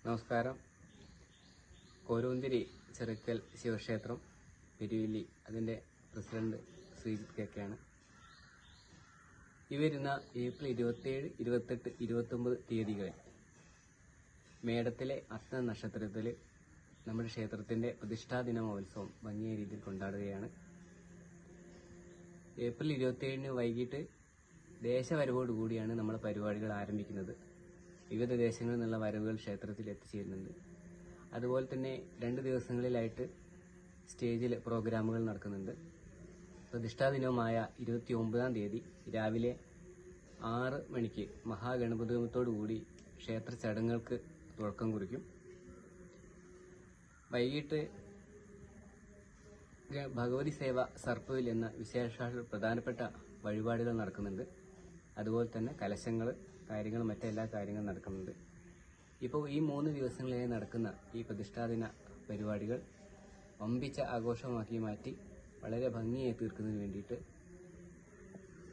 നമസ്കാരം. കോരുന്തിരി ചെറുക്കൽ ശിവക്ഷേത്രം പെരുവില്ലി അതിൻ്റെ പ്രസിഡന്റ് ശ്രീജിത്ത് കെക്കെയാണ്. ഈ വരുന്ന ഏപ്രിൽ 27, 28, 29 തീയതികളിൽ മേടത്തിലെ അത്ത നക്ഷത്രത്തിൽ നമ്മുടെ ക്ഷേത്രത്തിൻ്റെ പ്രതിഷ്ഠാദിന മഹോത്സവം ഭംഗിയായ രീതിയിൽ കൊണ്ടാടുകയാണ്. ഏപ്രിൽ 27-ന് വൈകിട്ട് ദേശവരവോടുകൂടിയാണ് നമ്മുടെ പരിപാടികൾ ആരംഭിക്കുന്നത്. വിവിധ ദേശങ്ങളിൽ നിന്നുള്ള വരവുകൾ ക്ഷേത്രത്തിൽ എത്തിച്ചേരുന്നുണ്ട്. അതുപോലെ തന്നെ 2 ദിവസങ്ങളിലായിട്ട് സ്റ്റേജിൽ പ്രോഗ്രാമുകൾ നടക്കുന്നുണ്ട്. പ്രതിഷ്ഠാദിനമായ 29-ാം തീയതി രാവിലെ 6 മണിക്ക് മഹാഗണപതിയോടുകൂടി ക്ഷേത്ര ചടങ്ങുകൾക്ക് തുടക്കം കുറിക്കും. വൈകിട്ട് ഭഗവതി സേവ സർപ്പവിൽ എന്ന വിശേഷ പ്രധാനപ്പെട്ട വഴിപാടുകൾ നടക്കുന്നുണ്ട്. അതുപോലെ തന്നെ കലശങ്ങൾ കാര്യങ്ങളും മറ്റെല്ലാ കാര്യങ്ങളും നടക്കുന്നുണ്ട്. ഇപ്പോൾ ഈ 3 ദിവസങ്ങളിലായി നടക്കുന്ന ഈ പ്രതിഷ്ഠാദിന പരിപാടികൾ വമ്പിച്ച ആഘോഷമാക്കി മാറ്റി വളരെ ഭംഗിയായി തീർക്കുന്നതിന് വേണ്ടിയിട്ട്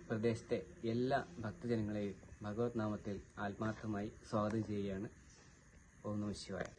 പ്രദേശത്തെ എല്ലാ ഭക്തജനങ്ങളെയും ഭഗവത് നാമത്തിൽ ആത്മാർത്ഥമായി സ്വാഗതം ചെയ്യുകയാണ്. ഓം നമഃ ശിവായ.